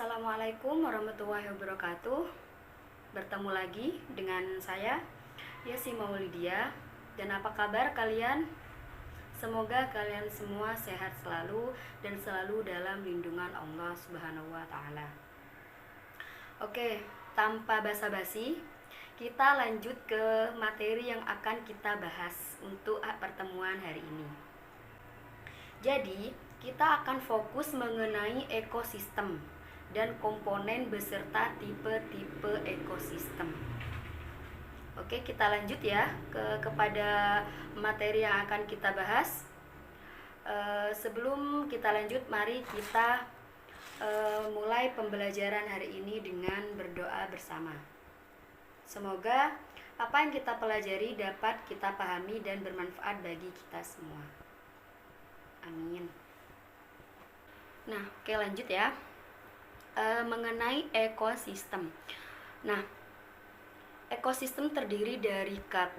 Assalamualaikum warahmatullahi wabarakatuh. Bertemu lagi dengan saya Yesi Maulidia. Dan apa kabar kalian? Semoga kalian semua sehat selalu dan selalu dalam lindungan Allah Subhanahu wa taala. Oke, tanpa basa-basi, kita lanjut ke materi yang akan kita bahas untuk pertemuan hari ini. Jadi, kita akan fokus mengenai ekosistem dan komponen beserta tipe-tipe ekosistem. Oke, kita lanjut ya kepada materi yang akan kita bahas. Sebelum kita lanjut, mari kita mulai pembelajaran hari ini dengan berdoa bersama. Semoga apa yang kita pelajari dapat kita pahami dan bermanfaat bagi kita semua. Amin. Nah, oke, lanjut ya. Mengenai ekosistem. Nah, ekosistem terdiri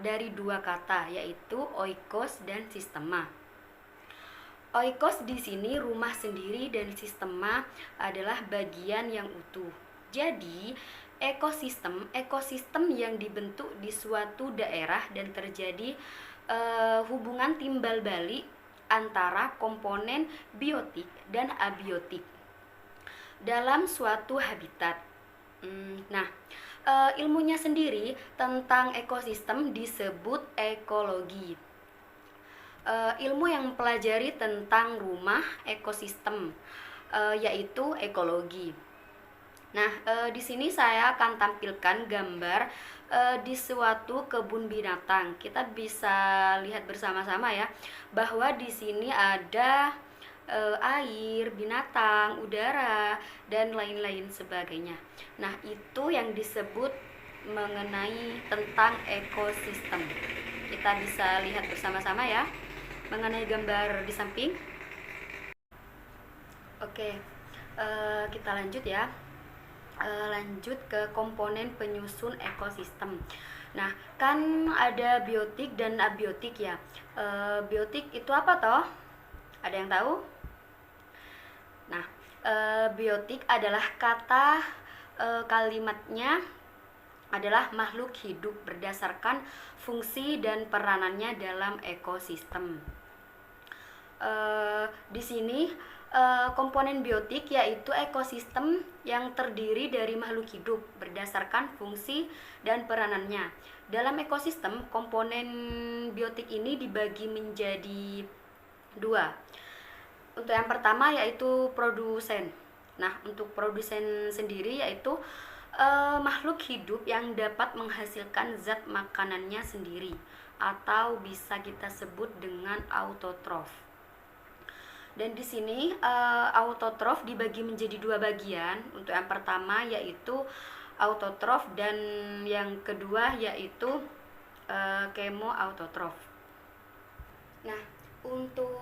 dari dua kata, yaitu oikos dan sistema. Oikos di sini rumah sendiri dan sistema adalah bagian yang utuh. Jadi, ekosistem yang dibentuk di suatu daerah dan terjadi hubungan timbal balik antara komponen biotik dan abiotik dalam suatu habitat. Nah, ilmunya sendiri tentang ekosistem disebut ekologi. Ilmu yang mempelajari tentang rumah ekosistem, yaitu ekologi. Nah, di sini saya akan tampilkan gambar di suatu kebun binatang. Kita bisa lihat bersama-sama ya, bahwa di sini ada air, binatang, udara, dan lain-lain sebagainya. Nah, itu yang disebut mengenai tentang ekosistem. Kita bisa lihat bersama-sama ya, mengenai gambar di samping. Oke, kita lanjut ya. Lanjut ke komponen penyusun ekosistem. Nah, kan ada biotik dan abiotik ya. Biotik itu apa toh? Ada yang tahu? Nah, biotik adalah kalimatnya adalah makhluk hidup berdasarkan fungsi dan peranannya dalam ekosistem. Di sini komponen biotik yaitu ekosistem yang terdiri dari makhluk hidup berdasarkan fungsi dan peranannya. Dalam ekosistem, komponen biotik ini dibagi menjadi dua. Untuk yang pertama yaitu produsen. Nah, untuk produsen sendiri yaitu makhluk hidup yang dapat menghasilkan zat makanannya sendiri, atau bisa kita sebut dengan autotrof. Dan di sini autotrof dibagi menjadi dua bagian. Untuk yang pertama yaitu autotrof dan yang kedua yaitu kemoautotrof. Nah, untuk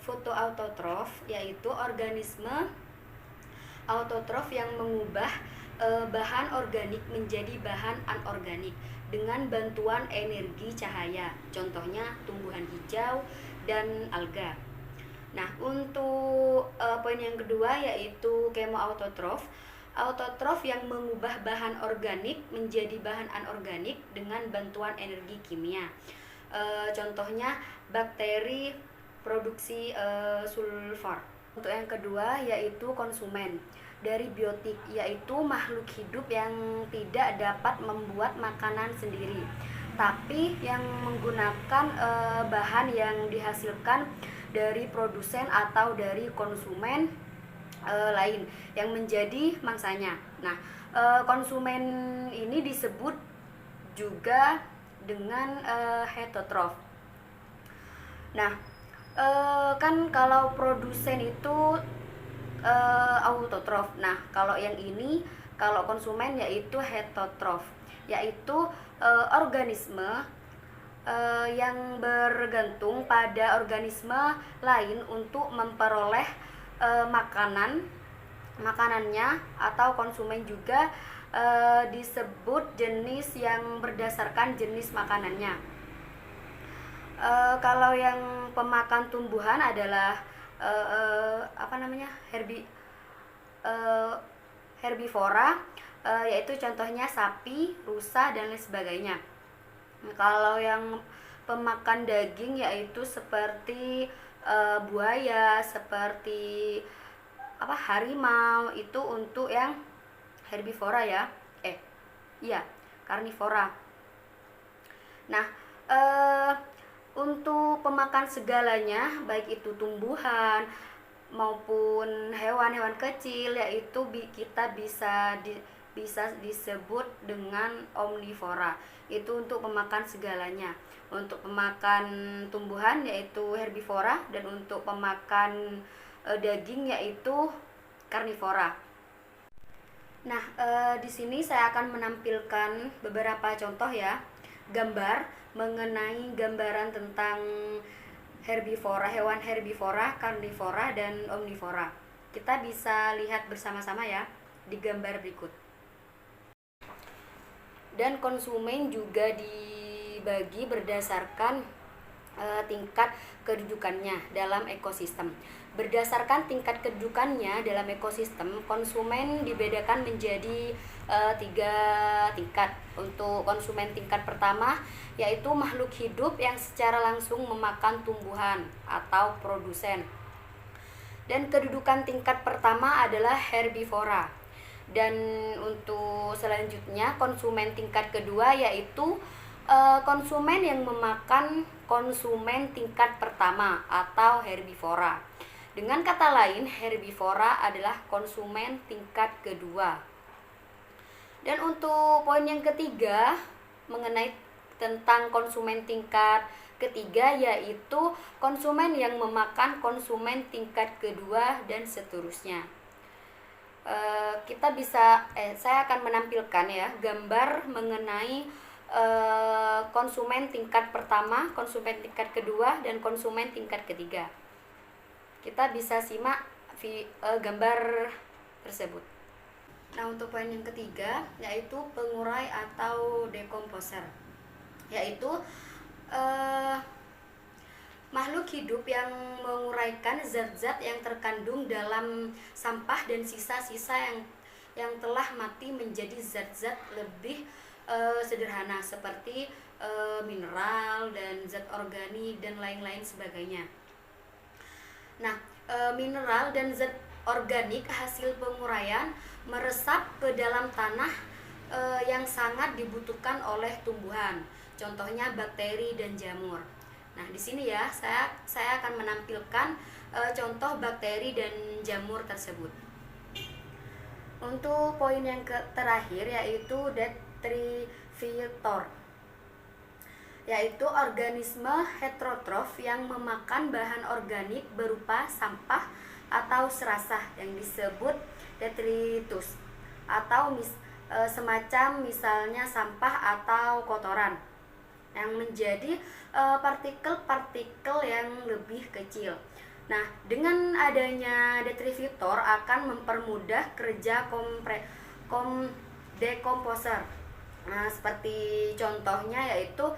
fotoautotrof yaitu organisme autotrof yang mengubah bahan organik menjadi bahan anorganik dengan bantuan energi cahaya. Contohnya tumbuhan hijau dan alga. Nah, untuk poin yang kedua yaitu kemoautotrof. Autotrof yang mengubah bahan organik menjadi bahan anorganik dengan bantuan energi kimia. Contohnya bakteri produksi sulfur. Untuk yang kedua yaitu konsumen dari biotik, yaitu makhluk hidup yang tidak dapat membuat makanan sendiri, tapi yang menggunakan bahan yang dihasilkan dari produsen atau dari konsumen lain yang menjadi mangsanya. Nah, konsumen ini disebut juga dengan heterotrof. Nah, kan kalau produsen itu autotrof. Nah, kalau yang ini, kalau konsumen yaitu heterotrof, yaitu organisme yang bergantung pada organisme lain untuk memperoleh makanannya, atau konsumen juga disebut jenis yang berdasarkan jenis makanannya. Kalau yang pemakan tumbuhan adalah eh, herbivora, yaitu contohnya sapi, rusa, dan lain sebagainya. Kalau yang pemakan daging yaitu seperti buaya, seperti harimau, itu untuk yang herbivora ya. Iya, karnivora. Nah, untuk pemakan segalanya, baik itu tumbuhan maupun hewan-hewan kecil, yaitu kita bisa disebut dengan omnivora. Itu untuk pemakan segalanya. Untuk pemakan tumbuhan yaitu herbivora, dan untuk pemakan daging yaitu karnivora. Nah, di sini saya akan menampilkan beberapa contoh ya, gambar mengenai gambaran tentang herbivora, hewan herbivora, karnivora, dan omnivora. Kita bisa lihat bersama-sama ya di gambar berikut. Dan konsumen juga dibagi berdasarkan tingkat kedudukannya dalam ekosistem. Berdasarkan tingkat kedudukannya dalam ekosistem, konsumen dibedakan menjadi 3 tingkat. Untuk konsumen tingkat pertama yaitu makhluk hidup yang secara langsung memakan tumbuhan atau produsen. Dan kedudukan tingkat pertama adalah herbivora. Dan untuk selanjutnya konsumen tingkat kedua yaitu konsumen yang memakan konsumen tingkat pertama atau herbivora. Dengan kata lain, herbivora adalah konsumen tingkat kedua. Dan untuk poin yang ketiga mengenai tentang konsumen tingkat ketiga yaitu konsumen yang memakan konsumen tingkat kedua dan seterusnya. Saya akan menampilkan ya gambar mengenai konsumen tingkat pertama, konsumen tingkat kedua, dan konsumen tingkat ketiga. Kita bisa simak gambar tersebut. Nah, untuk poin yang ketiga yaitu pengurai atau decomposer, yaitu makhluk hidup yang menguraikan zat-zat yang terkandung dalam sampah dan sisa-sisa yang telah mati menjadi zat-zat lebih sederhana seperti mineral dan zat organik dan lain-lain sebagainya. Nah, mineral dan zat organik hasil penguraian meresap ke dalam tanah yang sangat dibutuhkan oleh tumbuhan. Contohnya bakteri dan jamur. Nah, di sini ya saya akan menampilkan contoh bakteri dan jamur tersebut. Untuk poin yang terakhir yaitu detritivore, yaitu organisme heterotrof yang memakan bahan organik berupa sampah atau serasah yang disebut detritus, atau semacam misalnya sampah atau kotoran yang menjadi partikel-partikel yang lebih kecil. Nah, dengan adanya detritivore akan mempermudah kerja decomposer. Nah, seperti contohnya yaitu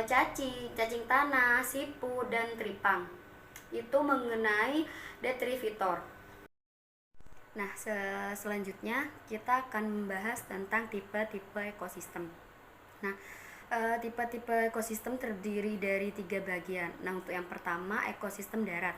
cacing tanah, siput, dan tripang. Itu mengenai detritivore. Nah, selanjutnya kita akan membahas tentang tipe-tipe ekosistem. Nah, tipe-tipe ekosistem terdiri dari 3 bagian. Nah, untuk yang pertama, ekosistem darat.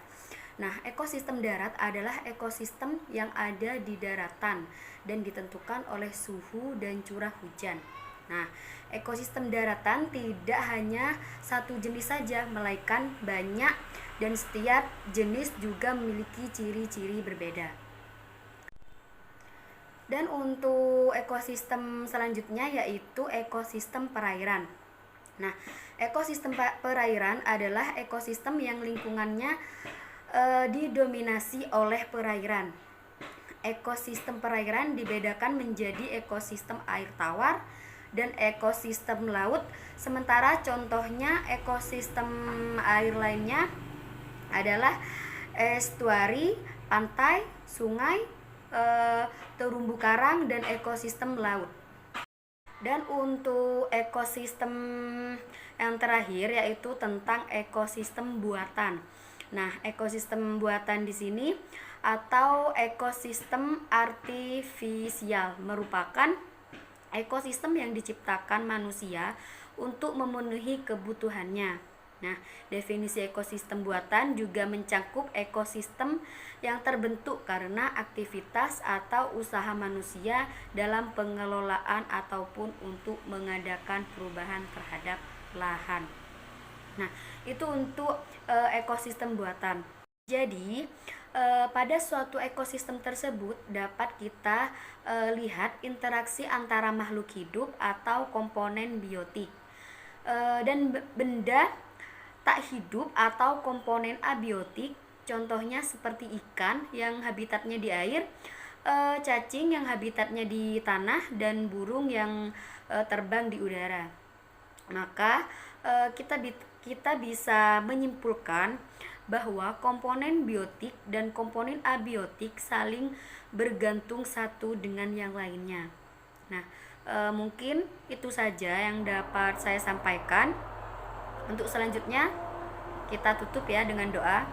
Nah, ekosistem darat adalah ekosistem yang ada di daratan dan ditentukan oleh suhu dan curah hujan. Nah, ekosistem daratan tidak hanya satu jenis saja, melainkan banyak, dan setiap jenis juga memiliki ciri-ciri berbeda. Dan untuk ekosistem selanjutnya yaitu ekosistem perairan. Nah, ekosistem perairan adalah ekosistem yang lingkungannya didominasi oleh perairan. Ekosistem perairan dibedakan menjadi ekosistem air tawar dan ekosistem laut. Sementara contohnya ekosistem air lainnya adalah estuari, pantai, sungai, terumbu karang, dan ekosistem laut. Dan untuk ekosistem yang terakhir yaitu tentang ekosistem buatan. Nah, ekosistem buatan di sini atau ekosistem artifisial merupakan ekosistem yang diciptakan manusia untuk memenuhi kebutuhannya. Nah, definisi ekosistem buatan juga mencakup ekosistem yang terbentuk karena aktivitas atau usaha manusia dalam pengelolaan ataupun untuk mengadakan perubahan terhadap lahan. Nah, itu untuk ekosistem buatan. Jadi, pada suatu ekosistem tersebut dapat kita lihat interaksi antara makhluk hidup atau komponen biotik dan benda tak hidup atau komponen abiotik, contohnya seperti ikan yang habitatnya di air, cacing yang habitatnya di tanah, dan burung yang terbang di udara. Maka kita bisa menyimpulkan bahwa komponen biotik dan komponen abiotik saling bergantung satu dengan yang lainnya. Nah, mungkin itu saja yang dapat saya sampaikan. Untuk selanjutnya kita tutup ya dengan doa.